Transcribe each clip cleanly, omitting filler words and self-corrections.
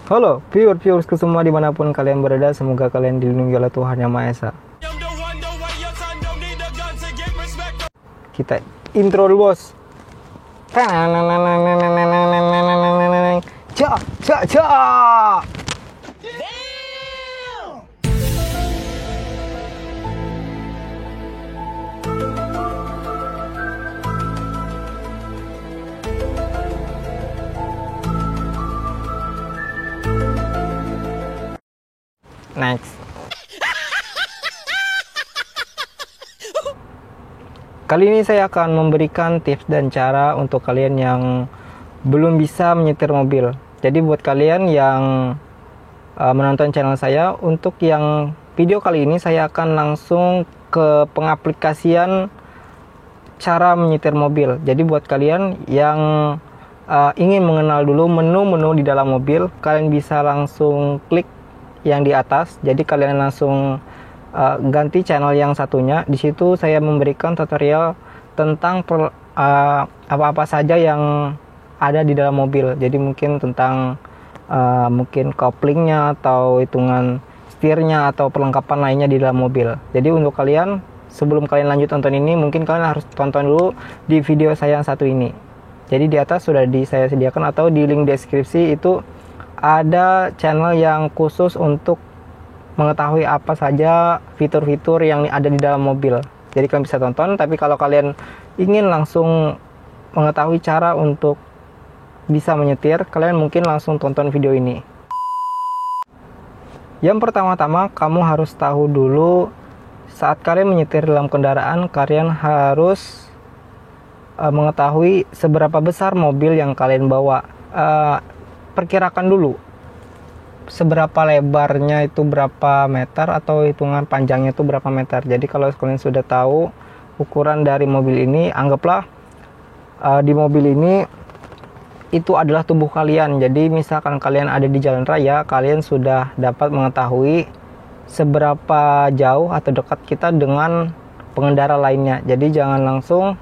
Halo, viewersku semua dimanapun kalian berada, semoga kalian dilindungi oleh Tuhan Yang Maha Esa. Kita intro dulu, bos. Ja. Next. Kali ini saya akan memberikan tips dan cara untuk kalian yang belum bisa menyetir mobil. Jadi buat kalian yang menonton channel saya, untuk yang video kali ini saya akan langsung ke pengaplikasian cara menyetir mobil. Jadi buat kalian yang ingin mengenal dulu menu-menu di dalam mobil, kalian bisa langsung klik yang di atas. Jadi kalian langsung ganti channel yang satunya. Di situ saya memberikan tutorial tentang apa-apa saja yang ada di dalam mobil. Jadi mungkin tentang mungkin couplingnya atau hitungan setirnya atau perlengkapan lainnya di dalam mobil. Jadi untuk kalian, sebelum kalian lanjut tonton ini, mungkin kalian harus tonton dulu di video saya yang satu ini. Jadi di atas sudah saya sediakan, atau di link deskripsi itu ada channel yang khusus untuk mengetahui apa saja fitur-fitur yang ada di dalam mobil. Jadi kalian bisa tonton. Tapi kalau kalian ingin langsung mengetahui cara untuk bisa menyetir, kalian mungkin langsung tonton video ini. Yang pertama-tama, kamu harus tahu dulu saat kalian menyetir dalam kendaraan, kalian harus mengetahui seberapa besar mobil yang kalian bawa. Perkirakan dulu seberapa lebarnya itu berapa meter, atau hitungan panjangnya itu berapa meter. Jadi kalau kalian sudah tahu ukuran dari mobil ini, anggaplah di mobil ini itu adalah tubuh kalian. Jadi misalkan kalian ada di jalan raya, kalian sudah dapat mengetahui seberapa jauh atau dekat kita dengan pengendara lainnya. Jadi jangan langsung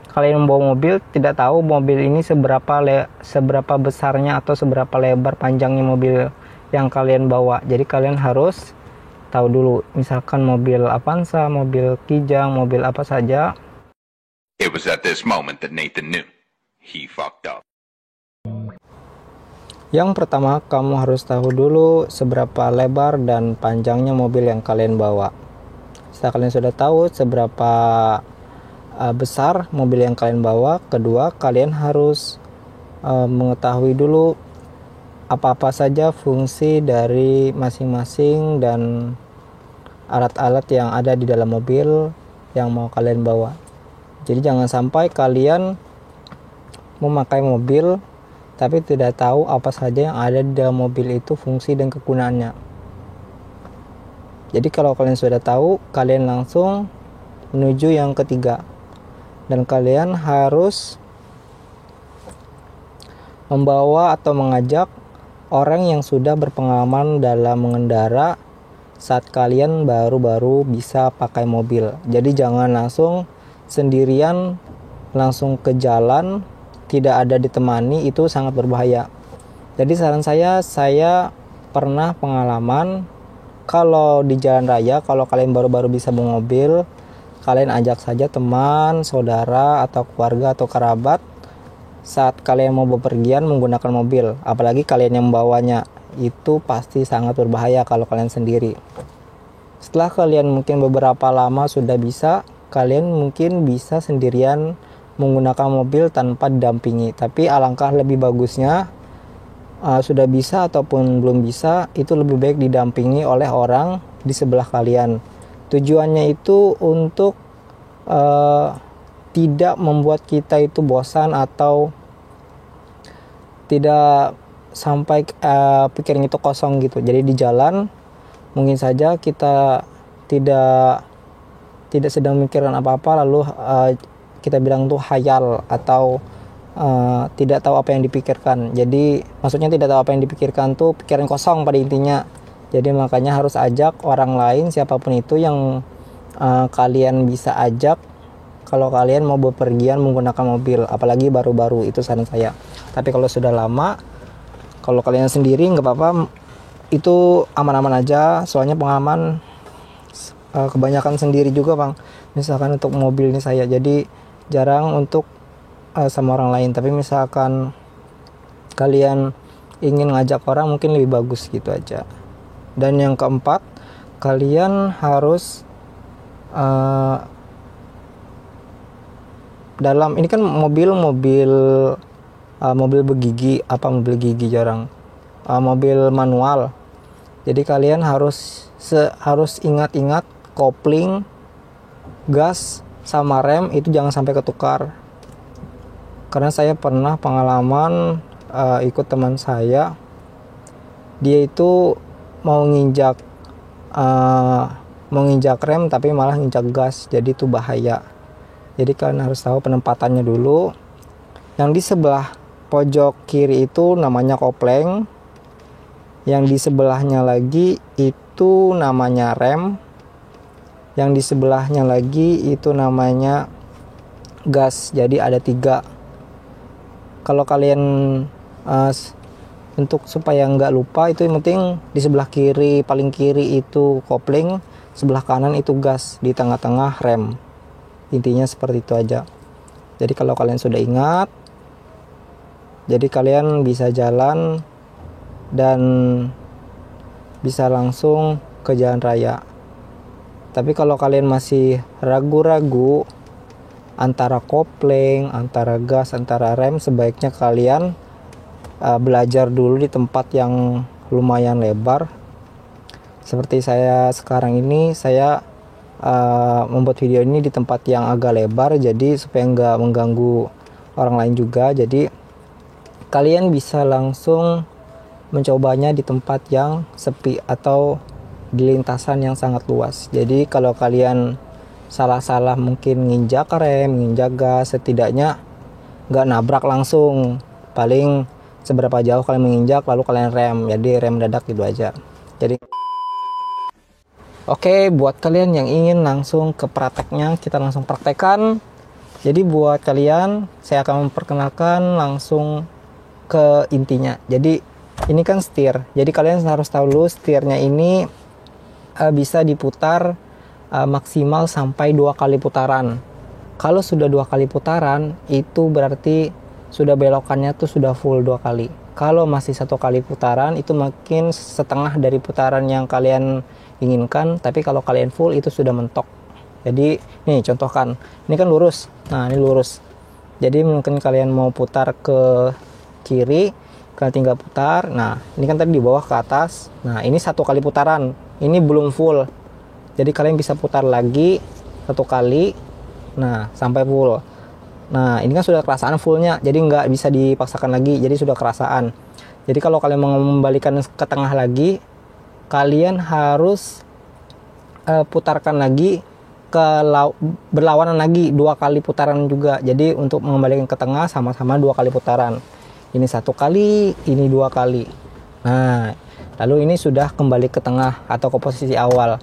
kalian membawa mobil tidak tahu mobil ini seberapa besarnya atau seberapa lebar panjangnya mobil yang kalian bawa. Jadi kalian harus tahu dulu, misalkan mobil Avanza, mobil Kijang, mobil apa saja. It was at this moment that Nathan knew he fucked up. Yang pertama, kamu harus tahu dulu seberapa lebar dan panjangnya mobil yang kalian bawa. Setelah kalian sudah tahu seberapa besar mobil yang kalian bawa, kedua kalian harus mengetahui dulu apa-apa saja fungsi dari masing-masing dan alat-alat yang ada di dalam mobil yang mau kalian bawa. Jadi jangan sampai kalian memakai mobil tapi tidak tahu apa saja yang ada di dalam mobil itu, fungsi dan kegunaannya. Jadi kalau kalian sudah tahu, kalian langsung menuju yang ketiga. Dan kalian harus membawa atau mengajak orang yang sudah berpengalaman dalam mengendara saat kalian baru-baru bisa pakai mobil. Jadi jangan langsung sendirian langsung ke jalan, tidak ada ditemani, itu sangat berbahaya. Jadi saran saya pernah pengalaman kalau di jalan raya, kalau kalian baru-baru bisa bawa mobil, kalian ajak saja teman, saudara, atau keluarga atau kerabat saat kalian mau bepergian menggunakan mobil. Apalagi kalian yang membawanya, itu pasti sangat berbahaya kalau kalian sendiri. Setelah kalian mungkin beberapa lama sudah bisa, kalian mungkin bisa sendirian menggunakan mobil tanpa didampingi. Tapi alangkah lebih bagusnya, sudah bisa ataupun belum bisa, itu lebih baik didampingi oleh orang di sebelah kalian. Tujuannya itu untuk tidak membuat kita itu bosan atau tidak sampai pikiran itu kosong gitu. Jadi di jalan mungkin saja kita tidak sedang memikirkan apa-apa, lalu kita bilang tuh hayal atau tidak tahu apa yang dipikirkan. Jadi maksudnya tidak tahu apa yang dipikirkan tuh pikiran kosong pada intinya. Jadi makanya harus ajak orang lain, siapapun itu yang kalian bisa ajak kalau kalian mau bepergian menggunakan mobil, apalagi baru-baru, itu saran saya. Tapi kalau sudah lama, Kalau kalian sendiri nggak apa-apa, itu aman-aman aja. Soalnya pengalaman kebanyakan sendiri juga bang. Misalkan untuk mobil ini saya, jadi jarang untuk sama orang lain. Tapi misalkan kalian ingin ngajak orang, mungkin lebih bagus gitu aja. Dan yang keempat, kalian harus dalam ini kan mobil begigi, mobil gigi jarang, mobil manual. Jadi kalian harus ingat kopling, gas sama rem itu jangan sampai ketukar. Karena saya pernah pengalaman ikut teman saya, dia itu mau nginjak rem tapi malah nginjak gas, jadi itu bahaya. Jadi kalian harus tahu penempatannya dulu. Yang di sebelah pojok kiri itu namanya kopling, yang di sebelahnya lagi itu namanya rem, yang di sebelahnya lagi itu namanya gas. Jadi ada 3. Kalau kalian untuk supaya nggak lupa, itu yang penting di sebelah kiri, paling kiri itu kopling, sebelah kanan itu gas, di tengah-tengah rem. Intinya seperti itu aja. Jadi kalau kalian sudah ingat, jadi kalian bisa jalan dan bisa langsung ke jalan raya. Tapi kalau kalian masih ragu-ragu antara kopling, antara gas, antara rem, sebaiknya kalian belajar dulu di tempat yang lumayan lebar. Seperti saya sekarang ini, saya membuat video ini di tempat yang agak lebar, jadi supaya nggak mengganggu orang lain juga. Jadi kalian bisa langsung mencobanya di tempat yang sepi atau di lintasan yang sangat luas. Jadi kalau kalian salah-salah mungkin nginjak rem, nginjak gas, setidaknya nggak nabrak langsung. Paling seberapa jauh kalian menginjak lalu kalian rem, jadi rem dadak gitu aja. Jadi oke, buat kalian yang ingin langsung ke prakteknya, kita langsung praktekkan. Jadi buat kalian, saya akan memperkenalkan langsung ke intinya. Jadi ini kan setir, jadi kalian harus tahu dulu setirnya ini bisa diputar maksimal sampai 2 kali putaran. Kalau sudah 2 kali putaran, itu berarti sudah belokannya tuh sudah full 2 kali. Kalau masih 1 kali putaran, itu mungkin setengah dari putaran yang kalian inginkan. Tapi kalau kalian full, itu sudah mentok. Jadi nih contohkan, ini kan lurus, nah ini lurus. Jadi mungkin kalian mau putar ke kiri, kalian tinggal putar. Nah ini kan tadi di bawah ke atas, nah ini 1 kali putaran, ini belum full. Jadi kalian bisa putar lagi 1 kali, nah sampai full. Nah ini kan sudah kerasaan fullnya, jadi nggak bisa dipaksakan lagi, jadi sudah kerasaan. Jadi kalau kalian mau membalikan ke tengah lagi, kalian harus putarkan lagi berlawanan lagi 2 kali putaran juga. Jadi untuk mengembalikan ke tengah sama-sama 2 kali putaran. Ini 1 kali, ini 2 kali. Nah, lalu ini sudah kembali ke tengah atau ke posisi awal.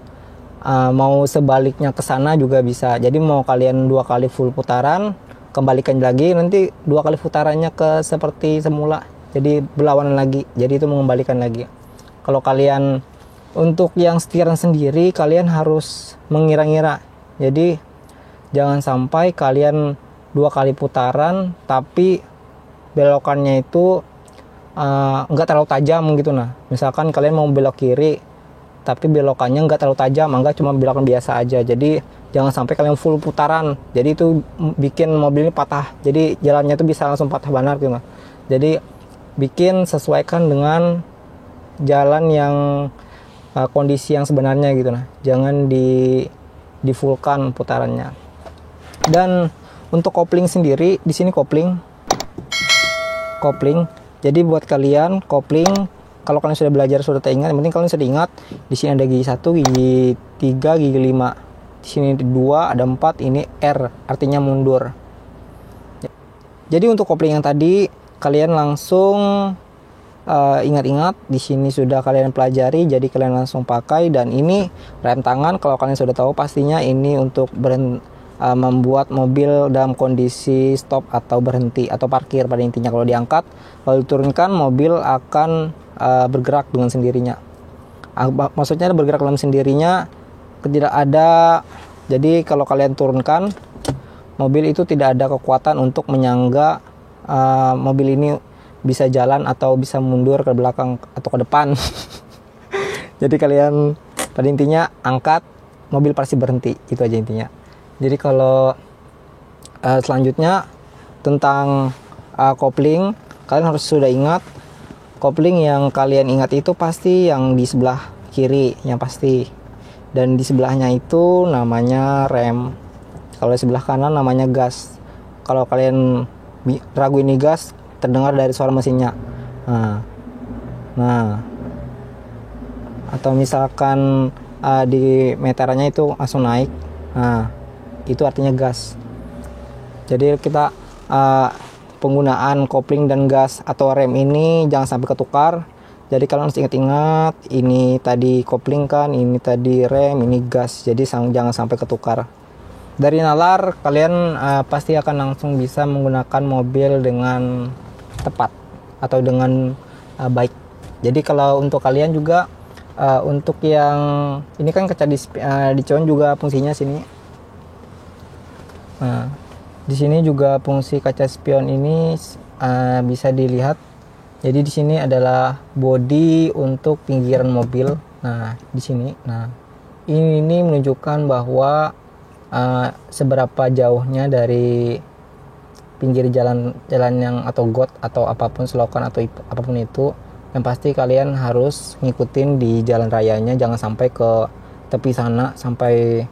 Mau sebaliknya ke sana juga bisa. Jadi mau kalian 2 kali full putaran, kembalikan lagi, nanti 2 kali putarannya ke seperti semula. Jadi berlawanan lagi. Jadi itu mengembalikan lagi. Kalau kalian untuk yang setiran sendiri, kalian harus mengira-ngira. Jadi jangan sampai kalian 2 kali putaran tapi belokannya itu nggak terlalu tajam gitu. Nah misalkan kalian mau belok kiri tapi belokannya nggak terlalu tajam, enggak cuma belokan biasa aja. Jadi jangan sampai kalian full putaran, jadi itu bikin mobil ini patah, jadi jalannya itu bisa langsung patah benar gitu. Jadi bikin sesuaikan dengan jalan yang kondisi yang sebenarnya gitu. Nah jangan di fullkan putarannya. Dan untuk kopling sendiri, di sini kopling. Jadi buat kalian kopling, kalau kalian sudah belajar, sudah teringat, yang penting kalian sudah ingat, di sini ada gigi 1, gigi 3, gigi 5. Di sini 2, ada 4, ini R, artinya mundur. Jadi untuk kopling yang tadi, kalian langsung ingat-ingat, di sini sudah kalian pelajari, jadi kalian langsung pakai. Dan ini rem tangan, kalau kalian sudah tahu pastinya ini untuk membuat mobil dalam kondisi stop atau berhenti atau parkir pada intinya. Kalau diangkat, kalau diturunkan, mobil akan bergerak dengan sendirinya. Maksudnya bergerak dengan sendirinya, tidak ada. Jadi kalau kalian turunkan, mobil itu tidak ada kekuatan untuk menyangga mobil ini bisa jalan atau bisa mundur ke belakang atau ke depan. Jadi kalian pada intinya angkat, mobil pasti berhenti. Itu aja intinya. Jadi kalau selanjutnya tentang kopling, kalian harus sudah ingat kopling yang kalian ingat itu pasti yang di sebelah kiri yang pasti, dan di sebelahnya itu namanya rem. Kalau di sebelah kanan namanya gas. Kalau kalian ragu ini gas, terdengar dari suara mesinnya. Nah, atau misalkan di meterannya itu langsung naik. Nah, itu artinya gas. Jadi kita penggunaan kopling dan gas atau rem ini jangan sampai ketukar. Jadi kalian harus ingat-ingat, ini tadi kopling kan, ini tadi rem, ini gas. Jadi jangan sampai ketukar. Dari nalar kalian pasti akan langsung bisa menggunakan mobil dengan tepat atau dengan baik. Jadi kalau untuk kalian juga untuk yang ini kan kaca di cion juga fungsinya sini. Nah, di sini juga fungsi kaca spion ini bisa dilihat. Jadi di sini adalah bodi untuk pinggiran mobil. Nah, di sini. Nah, ini menunjukkan bahwa seberapa jauhnya dari pinggir jalan yang atau got atau apapun, selokan atau apapun itu. Yang pasti kalian harus ngikutin di jalan rayanya, jangan sampai ke tepi sana, sampai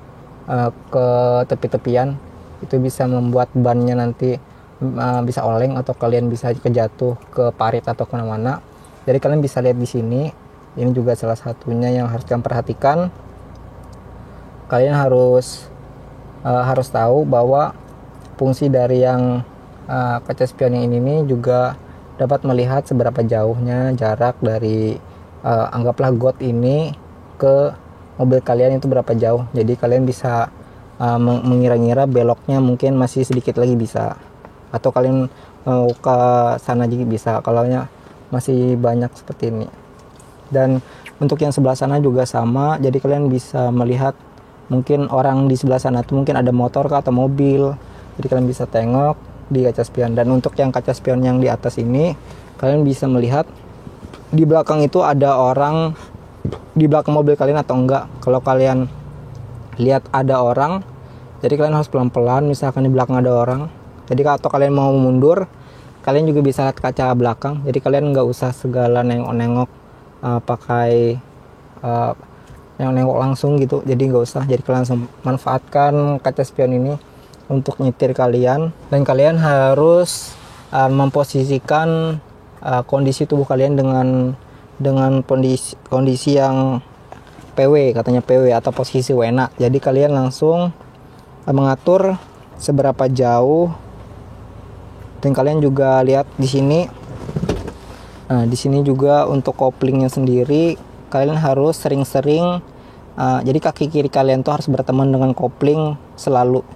ke tepi-tepian. Itu bisa membuat bannya nanti bisa oleng atau kalian bisa kejatuh ke parit atau kemana-mana. Jadi kalian bisa lihat di sini. Ini juga salah satunya yang harus kalian perhatikan. Kalian harus tahu bahwa fungsi dari yang kaca spion yang ini juga dapat melihat seberapa jauhnya jarak dari anggaplah got ini ke mobil kalian itu berapa jauh. Jadi kalian bisa mengira-ngira beloknya mungkin masih sedikit lagi bisa, atau kalian mau ke sana juga bisa kalau masih banyak seperti ini. Dan untuk yang sebelah sana juga sama, jadi kalian bisa melihat mungkin orang di sebelah sana tuh mungkin ada motor atau mobil, jadi kalian bisa tengok di kaca spion. Dan untuk yang kaca spion yang di atas ini, kalian bisa melihat di belakang itu ada orang di belakang mobil kalian atau enggak. Kalau kalian lihat ada orang, jadi kalian harus pelan-pelan. Misalkan di belakang ada orang, jadi atau kalian mau mundur, kalian juga bisa lihat kaca belakang. Jadi kalian nggak usah segala nengok-nengok pakai nengok langsung gitu. Jadi nggak usah. Jadi kalian langsung manfaatkan kaca spion ini untuk nyetir kalian. Dan kalian harus memposisikan kondisi tubuh kalian dengan kondisi yang PW, katanya PW atau posisi wena. Jadi kalian langsung mengatur seberapa jauh. Dan kalian juga lihat di sini. Nah, di sini juga untuk koplingnya sendiri kalian harus sering-sering jadi kaki kiri kalian tuh harus berteman dengan kopling selalu.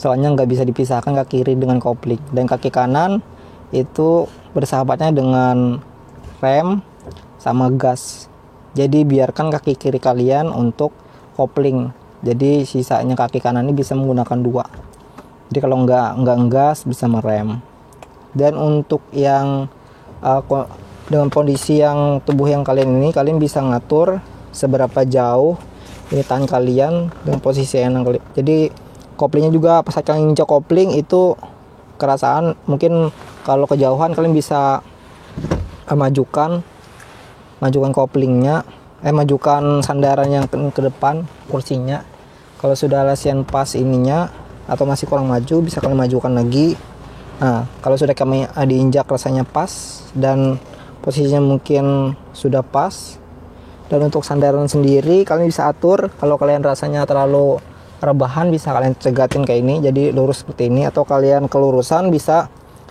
Soalnya nggak bisa dipisahkan kaki kiri dengan kopling. Dan kaki kanan itu bersahabatnya dengan rem sama gas. Jadi biarkan kaki kiri kalian untuk kopling. Jadi sisanya kaki kanan ini bisa menggunakan dua. Jadi kalau nggak gas bisa merem. Dan untuk yang dengan kondisi yang tubuh yang kalian ini, kalian bisa ngatur seberapa jauh ini tangan kalian dengan posisi yang kalian. Jadi koplingnya juga pas kalian injak kopling itu kerasaan. Mungkin kalau kejauhan kalian bisa majukan koplingnya, majukan sandaran yang ke depan kursinya. Kalau sudah lasian pas ininya atau masih kurang maju, bisa kalian majukan lagi. Nah, kalau sudah kami diinjak rasanya pas dan posisinya mungkin sudah pas. Dan untuk sandaran sendiri kalian bisa atur. Kalau kalian rasanya terlalu rebahan, bisa kalian cegatin kayak ini, jadi lurus seperti ini. Atau kalian kelurusan bisa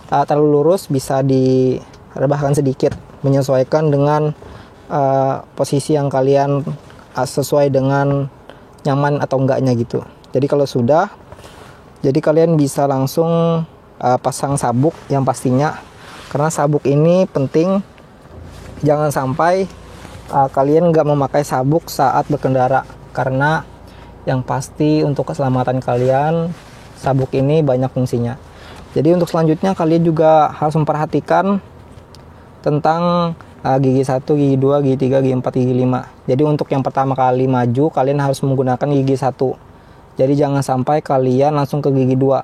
terlalu lurus, bisa direbahkan sedikit, menyesuaikan dengan posisi yang kalian sesuai dengan nyaman atau enggaknya gitu. Jadi kalau sudah Jadi kalian bisa langsung pasang sabuk yang pastinya, karena sabuk ini penting. Jangan sampai kalian nggak memakai sabuk saat berkendara, karena yang pasti untuk keselamatan kalian sabuk ini banyak fungsinya. Jadi untuk selanjutnya kalian juga harus memperhatikan tentang gigi 1, gigi 2, gigi 3, gigi 4, gigi 5. Jadi untuk yang pertama kali maju kalian harus menggunakan gigi 1. Jadi jangan sampai kalian langsung ke gigi 2.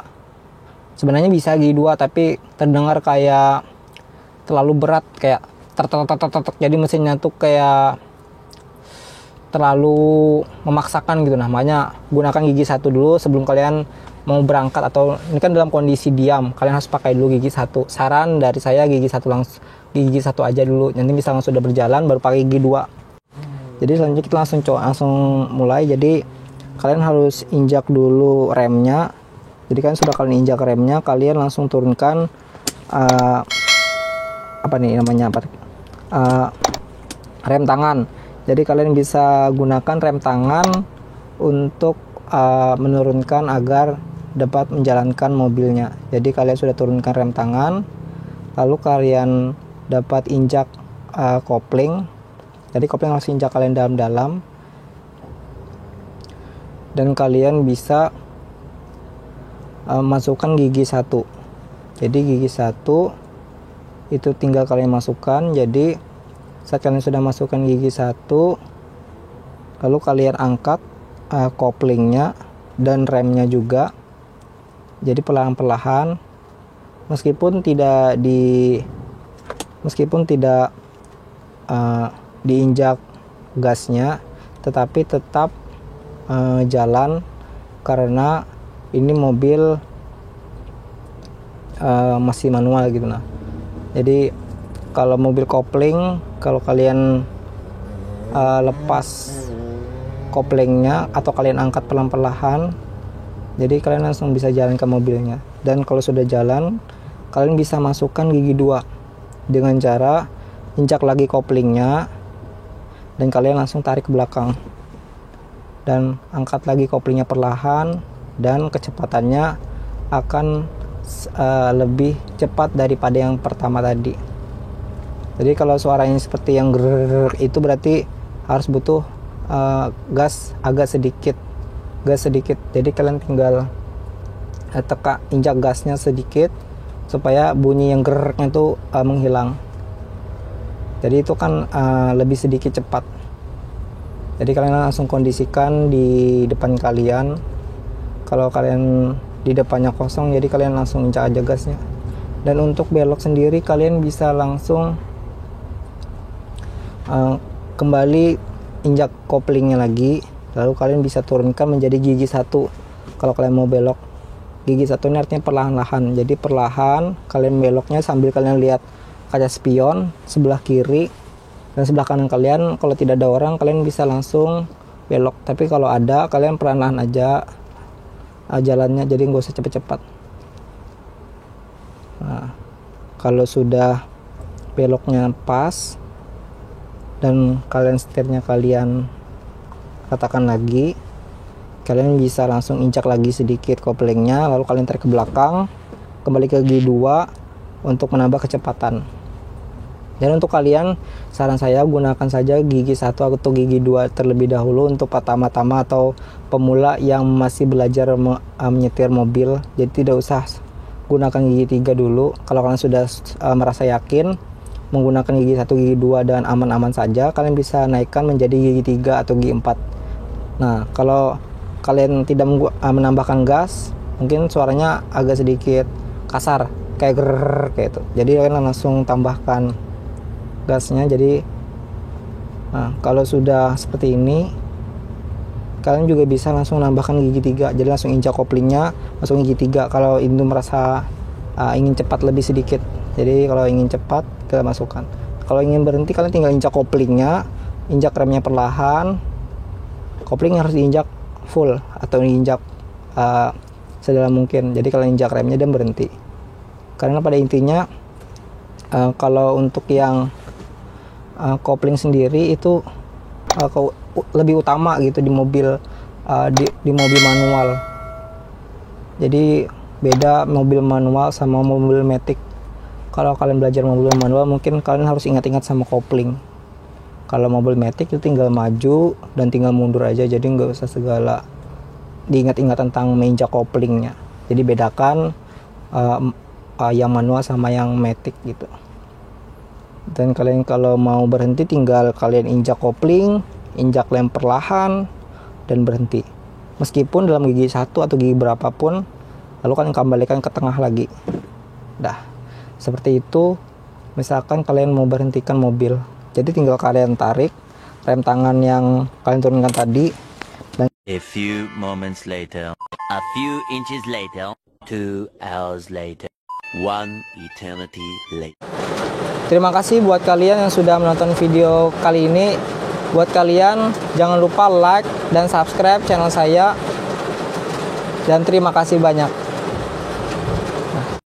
Sebenarnya bisa gigi 2 tapi terdengar kayak terlalu berat, kayak jadi mesinnya tuh kayak terlalu memaksakan gitu. Nah, makanya gunakan gigi 1 dulu sebelum kalian mau berangkat, atau ini kan dalam kondisi diam, kalian harus pakai dulu gigi 1. Saran dari saya gigi 1 gigi 1 aja dulu, nanti misalnya sudah berjalan baru pakai gigi 2. Jadi selanjutnya kita langsung mulai. Jadi kalian harus injak dulu remnya. Jadi kan sudah kalian injak remnya, kalian langsung turunkan rem tangan. Jadi kalian bisa gunakan rem tangan untuk menurunkan agar dapat menjalankan mobilnya. Jadi kalian sudah turunkan rem tangan, lalu kalian dapat injak kopling. Jadi kopling harus injak kalian dalam-dalam, dan kalian bisa masukkan gigi 1. Jadi gigi 1 itu tinggal kalian masukkan. Jadi saat kalian sudah masukkan gigi 1, lalu kalian angkat koplingnya dan remnya juga. Jadi perlahan-perlahan, meskipun tidak diinjak gasnya, tetapi tetap jalan, karena ini mobil masih manual gitu. Nah, jadi kalau mobil kopling, kalau kalian lepas koplingnya atau kalian angkat pelan-pelan, jadi kalian langsung bisa jalan ke mobilnya. Dan kalau sudah jalan, kalian bisa masukkan gigi 2 dengan cara injak lagi koplingnya dan kalian langsung tarik ke belakang dan angkat lagi koplingnya perlahan, dan kecepatannya akan lebih cepat daripada yang pertama tadi. Jadi kalau suaranya seperti yang grrrr itu berarti harus butuh gas sedikit. Jadi kalian tinggal injak gasnya sedikit supaya bunyi yang grrrnya itu menghilang. Jadi itu kan lebih sedikit cepat. Jadi kalian langsung kondisikan di depan kalian. Kalau kalian di depannya kosong, jadi kalian langsung injak aja gasnya. Dan untuk belok sendiri kalian bisa langsung kembali injak koplingnya lagi, lalu kalian bisa turunkan menjadi gigi 1 kalau kalian mau belok. Gigi 1 ini artinya perlahan-lahan. Jadi perlahan kalian beloknya sambil kalian lihat kaca spion sebelah kiri dan sebelah kanan kalian. Kalau tidak ada orang, kalian bisa langsung belok, tapi kalau ada, kalian perlahan aja jalannya, jadi nggak usah cepet-cepet. Nah, kalau sudah beloknya pas dan kalian setirnya kalian katakan lagi, kalian bisa langsung injak lagi sedikit koplingnya, lalu kalian tarik ke belakang, kembali ke gigi 2 untuk menambah kecepatan. Dan untuk kalian, saran saya gunakan saja gigi 1 atau gigi 2 terlebih dahulu untuk pertama-tama atau pemula yang masih belajar menyetir mobil. Jadi tidak usah gunakan gigi 3 dulu. Kalau kalian sudah merasa yakin menggunakan gigi 1, gigi 2 dan aman-aman saja, kalian bisa naikkan menjadi gigi 3 atau gigi 4. Nah, kalau kalian tidak menambahkan gas, mungkin suaranya agak sedikit kasar, kayak grrrr kayak itu. Jadi kalian langsung tambahkan gasnya. Jadi kalau sudah seperti ini, kalian juga bisa langsung menambahkan gigi 3. Jadi langsung injak koplingnya, masuk gigi 3 kalau itu merasa ingin cepat lebih sedikit. Jadi kalau ingin cepat, kalian masukkan. Kalau ingin berhenti, kalian tinggal injak koplingnya, injak remnya perlahan. Kopling harus diinjak full atau diinjak sedalam mungkin. Jadi kalian injak remnya dan berhenti. Karena pada intinya kalau untuk yang kopling sendiri itu lebih utama gitu di mobil di mobil manual. Jadi beda mobil manual sama mobil matic. Kalau kalian belajar mobil manual mungkin kalian harus ingat-ingat sama kopling. Kalau mobil matic itu tinggal maju dan tinggal mundur aja, jadi nggak usah segala diingat-ingat tentang menginjak koplingnya. Jadi bedakan yang manual sama yang matic gitu. Dan kalian kalau mau berhenti tinggal kalian injak kopling, injak lem perlahan dan berhenti. Meskipun dalam gigi 1 atau gigi berapapun, lalu kalian kembalikan ke tengah lagi. Dah. Seperti itu. Misalkan kalian mau berhentikan mobil. Jadi tinggal kalian tarik rem tangan yang kalian turunkan tadi. Dan a few moments later, a few inches later, 2 hours later, 1 eternity later. terima kasih buat kalian yang sudah menonton video kali ini. Buat kalian jangan lupa like dan subscribe channel saya. Dan terima kasih banyak.